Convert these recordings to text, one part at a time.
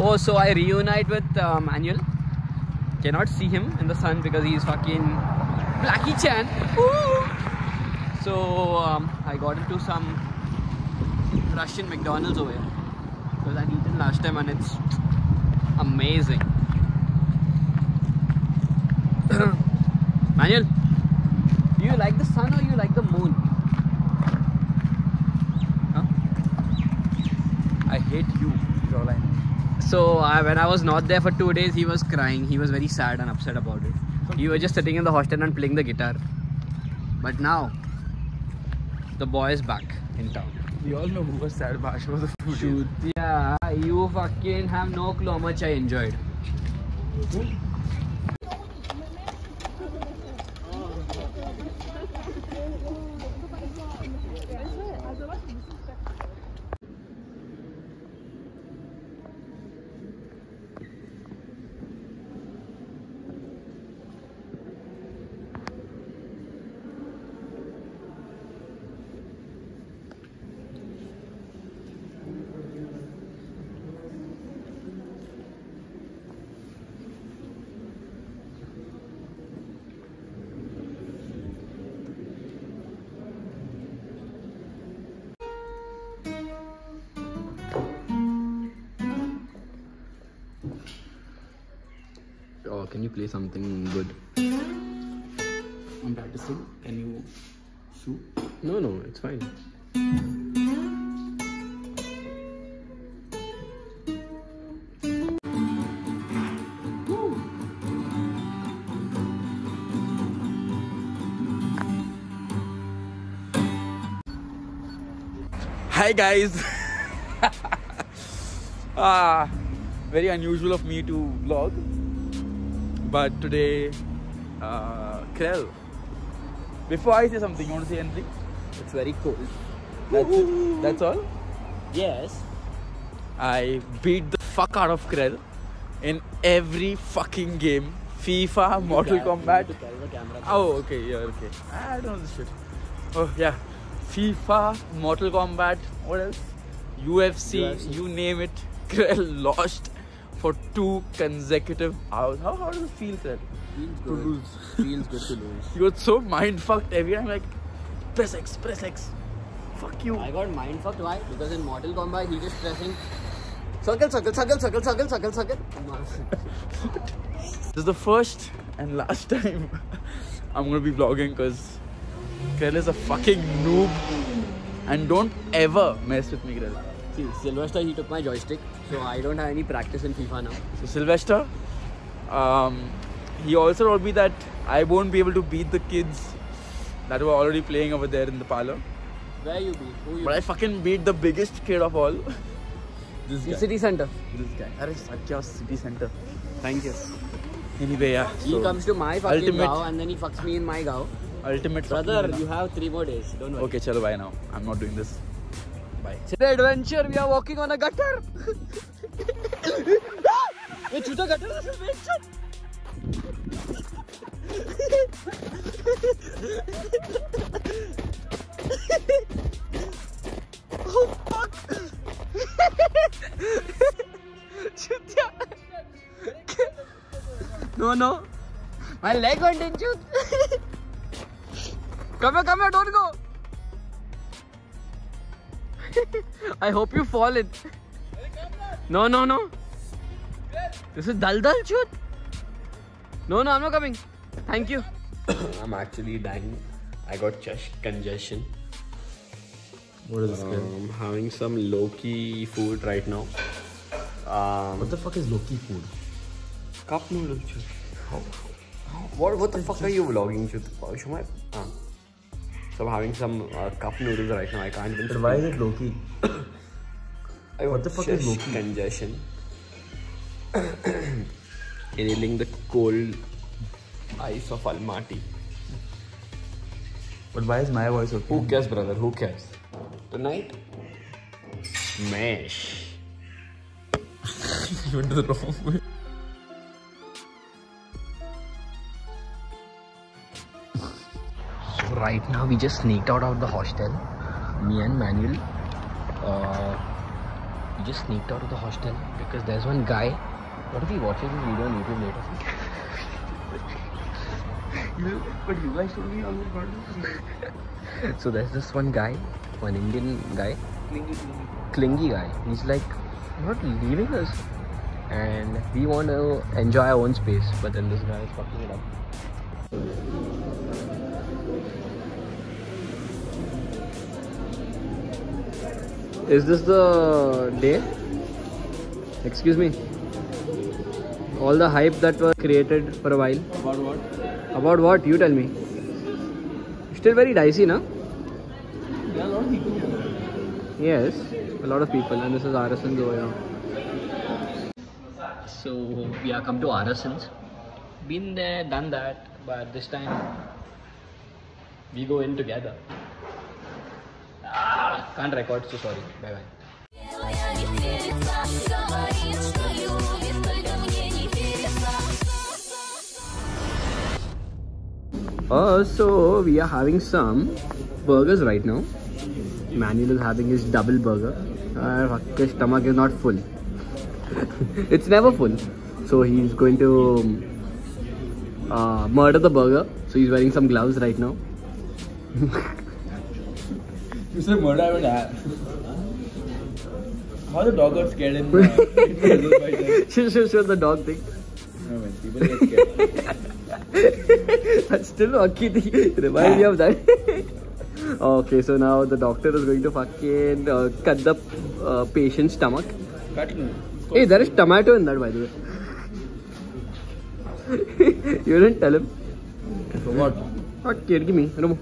Oh, so I reunite with Manuel. Cannot see him in the sun because he's fucking Blackie Chan. Woo! So I got into some Russian McDonald's over here because I'd eaten last time and it's amazing. Manuel, do you like the sun or you like the moon? Huh? I hate you, Caroline. So when I was not there for 2 days, he was crying. He was very sad and upset about it. You were just sitting in the hostel and playing the guitar. But now, the boy is back in town. We all know who was sad. Basha was a foodie. Yeah, you fucking have no clue how much I enjoyed. Oh, can you play something good? I'm practicing. Can you shoot? No, it's fine. Hi guys. Very unusual of me to vlog, but today Krell, before I say something, you want to say anything? It's very cool. That's it? That's all? Yes. I beat the fuck out of Krell in every fucking game. FIFA, Mortal Kombat. Oh, okay, yeah, okay. I don't know this shit. Oh, yeah. FIFA, Mortal Kombat, what else? UFC, you name it. Krell lost for 2 consecutive hours. How does it feel, Krell? Feels To good. lose. Feels good to lose. You got so mind fucked every time, like, press X, press X. Fuck you. I got mind fucked. Why? Because in Mortal Kombat, he just pressing circle, circle, circle, circle, circle, circle, circle. This is the first and last time I'm gonna be vlogging because Krell is a fucking noob. And don't ever mess with me, Krell. See, Sylvester, he took my joystick, so I don't have any practice in FIFA now. So Sylvester, he also told me that I won't be able to beat the kids that were already playing over there in the parlor. Where you beat? Who you But I fucking beat the biggest kid of all. This beat? guy. City Center. This guy. Arey, Satya City Center. Thank you. Anyway, yeah. He So, comes to my fucking ultimate- gao and then he fucks me in my gao. ultimate Brother, fucking- you have 3 more days. Don't worry. Okay, chalo, bye now. I'm not doing this. Bye. Today adventure, we are walking on a gutter. Hey, chuta gutter, this is adventure. Oh fuck! Chutya. No. My leg went in, chut. Come here, don't go. I hope you fall in. No. This is dal, chut. No, I'm not coming. Thank you. I'm actually dying. I got chest congestion. What is this guy? I'm having some low-key food right now. What the fuck is Loki food? Cup noodles. What the fuck are you vlogging? Show my. So I'm having some cup noodles right now. I can't even. But why is it Loki? What the fuck is Loki? Congestion. Inhaling the cold ice of Almaty. But why is my voice okay? Who cares, brother? Who cares? Tonight, smash. You went to the wrong way. So right now we just sneaked out of the hostel. Me and Manuel. We just sneaked out of the hostel because there's one guy. What if he watches this video on YouTube later? But you guys told me all. So there's this one guy, one Indian guy, clingy guy. He's like not leaving us, and we want to enjoy our own space, but then this guy is fucking it up. Is this the day? Excuse me. All the hype that was created for a while. About what? About what? You tell me. Still very dicey, no? There are a lot of people here. Yes, a lot of people, and this is Arasans over here. So we are come to Arasans. Been there, done that, but this time we go in together. Can't record, so sorry. Bye bye. So we are having some burgers right now. Manuel is having his double burger. His stomach is not full. It's never full. So he's going to murder the burger. So he's wearing some gloves right now. You said murder, I would have. How the dog got scared in Show the dog thing. No man, people get scared. That's still lucky. Remind me of that. Okay, so now the doctor is going to fucking cut the patient's stomach. Cut. Hey, there is tomato in that, by the way. You didn't tell him. For what? Not care, give me. No.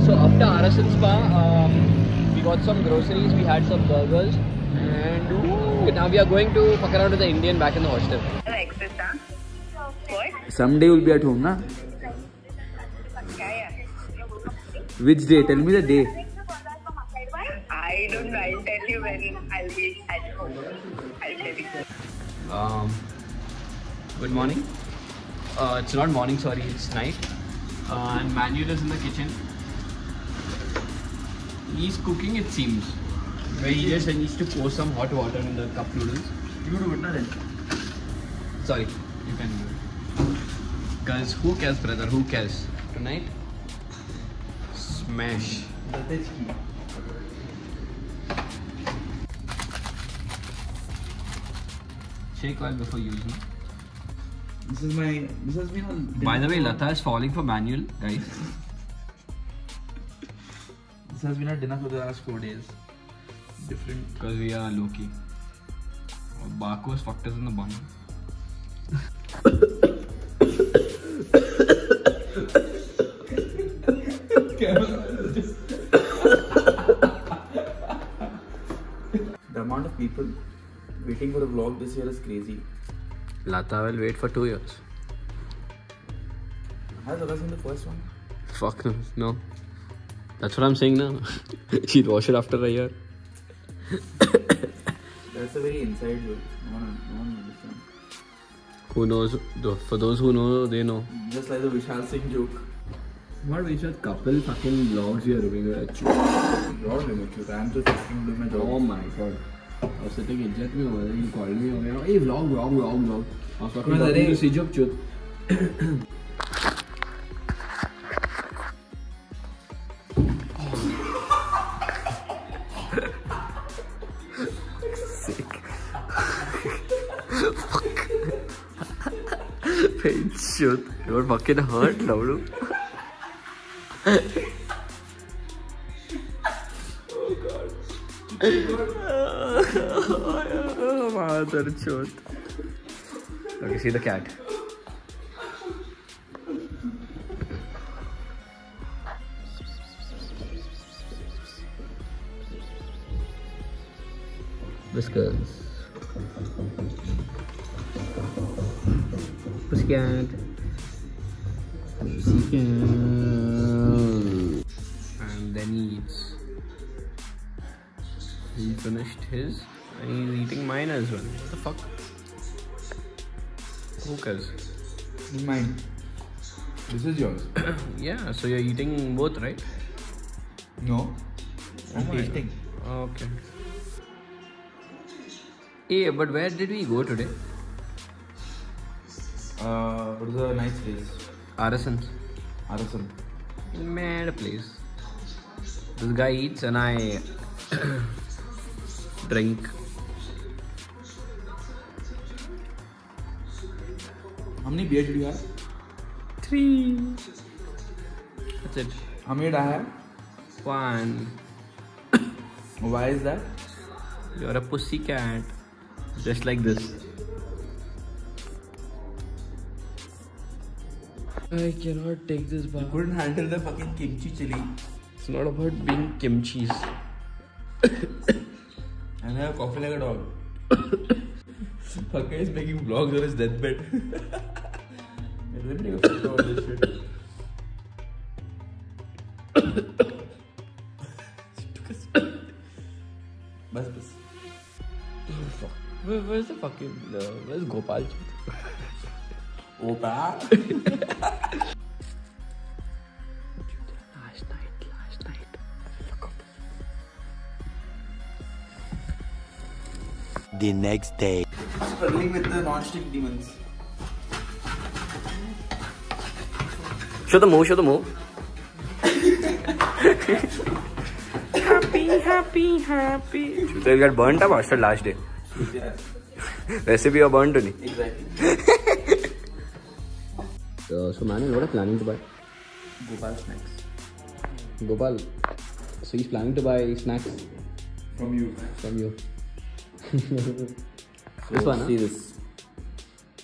So after Arasans Spa, we got some groceries, we had some burgers, and now we are going to fuck around with the Indian back in the hostel. What? Someday you'll be at home, na? Which day? Tell me the day. I don't know. I'll tell you when I'll be at home. I'll tell you. Good morning. It's not morning, sorry, it's night. And Manuel is in the kitchen. He's cooking, it seems. Where he just needs to pour some hot water in the cup noodles. You do it, na then. Sorry, you can do it. Because who cares, brother? Who cares? Tonight, smash. That is key. Shake oil before using. This has been a... By the way, Lata is falling for Manuel, guys. This has been a dinner for the last 4 days. Different. Because we are low-key. Barco's fucked us in the bun. The amount of people waiting for a vlog this year is crazy. Lata will wait for 2 years. Has Lata seen the first one? Fuck no. No. That's what I'm saying now. She'll watch it after a year. That's a very inside joke. No one understands. Who knows? For those who know, they know. Just like the Vishal Singh joke. What we should couple fucking vlogs here doing it. You're doing it. I'm just fucking doing my job. Oh my god. I was sitting in jet में हुआ he called me over hey vlog. I was fucking talking to Sijok Chut. Sick. Fuck. Pain shit. You're fucking hurt, Laudu. Mother chot. Okay, see the cat. Whiskers. Pussycat. And then he eats. He finished his and he's eating mine as well. What the fuck? Who cares? Mine. This is yours. Yeah, so you're eating both, right? No. I'm tasting. Okay. Hey, but where did we go today? What is a nice place? Arasans. Arasan. Mad place. This guy eats and I drink. How many beers did you have? 3. That's it. How many did I have? 1. Why is that? You're a pussycat. Just like this. I cannot take this bar. You couldn't handle the fucking kimchi chili. It's not about being kimchis. And I have coffee like a dog. Fucker is making vlogs on his deathbed. Let me take a photo of this shit. Bas. Where's the fucking... where's Gopal? Opa. Last night. Fuck off. The next day. Struggling with the non-stick demons. Show the move. happy. You'll get burnt up after last day. Yeah. Recipe you're burnt to me. Exactly. So Manuel, what are you planning to buy? Gopal snacks. Gopal. So he's planning to buy snacks From you. from you. So This one, huh? See this.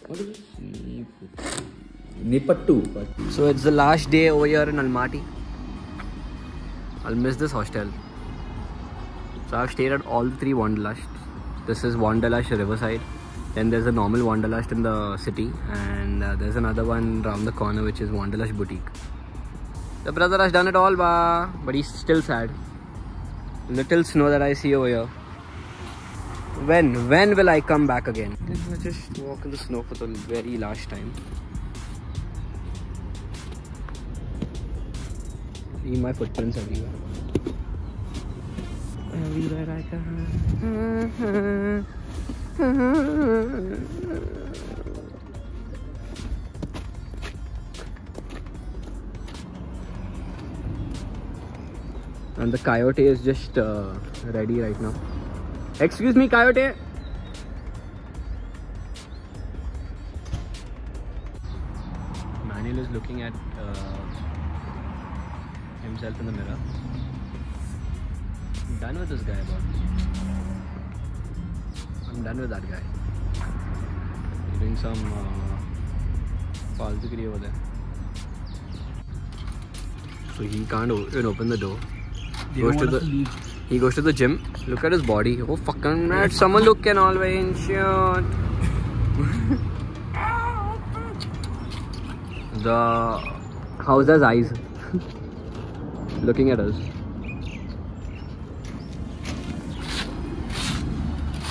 What is this? Nipattu. So it's the last day over here in Almaty. I'll miss this hostel. So I've stayed at all 3 Wanderlust. This is Wanderlust Riverside. Then there's a normal Wanderlust in the city, and there's another one around the corner which is Wanderlust Boutique. The brother has done it all, but he's still sad. Little snow that I see over here. When will I come back again? Let's just walk in the snow for the very last time. See my footprints everywhere. Everywhere I go. And the coyote is just ready right now. Excuse me, coyote. Manuel is looking at himself in the mirror. I'm done with this guy, boss. I'm done with that guy. He's doing some falsicity over there. So he can't even open the door. He goes to the gym. Look at his body. Oh fucking mad. Someone look and all way in shit. How's his eyes? Looking at us.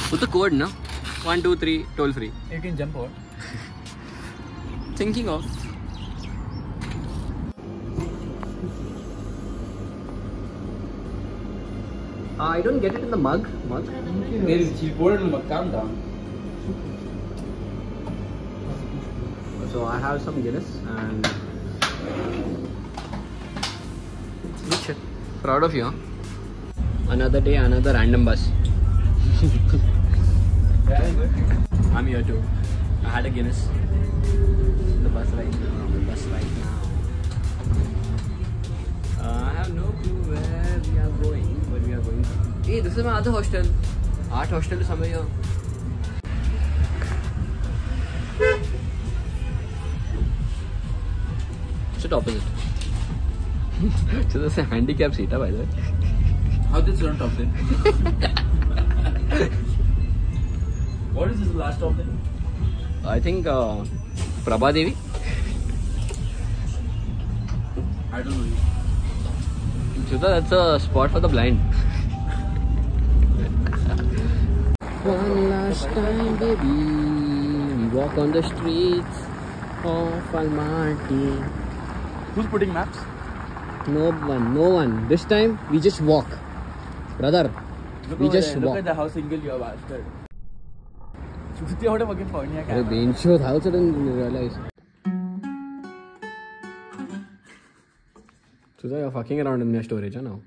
Put the code, no? 1, 2, 3, toll free. You can jump over. Thinking of. I don't get it in the mug. She poured it in the mug. Calm down. So I have some Guinness and good shit. Proud of you, huh? Another day, another random bus. I'm here too. I had a Guinness. The bus right now. I have no clue where we are going, but we are going. Hey, this is my other hostel. Art hostel is somewhere here. Sit opposite. So that's a handicap seat, by the way. How did you on top then? What is this last stop then? I think Prabha Devi. I don't know. Chuta, that's a spot for the blind. One last time, baby. We walk on the streets of Almaty. Who's putting maps? No one. This time we just walk, brother. We just walk. Look at the how single you are, bastard. Chuti, what a fucking phone here. Hey, Bencho, how didn't realize? Chuta, you're fucking around in my storage, huh, now?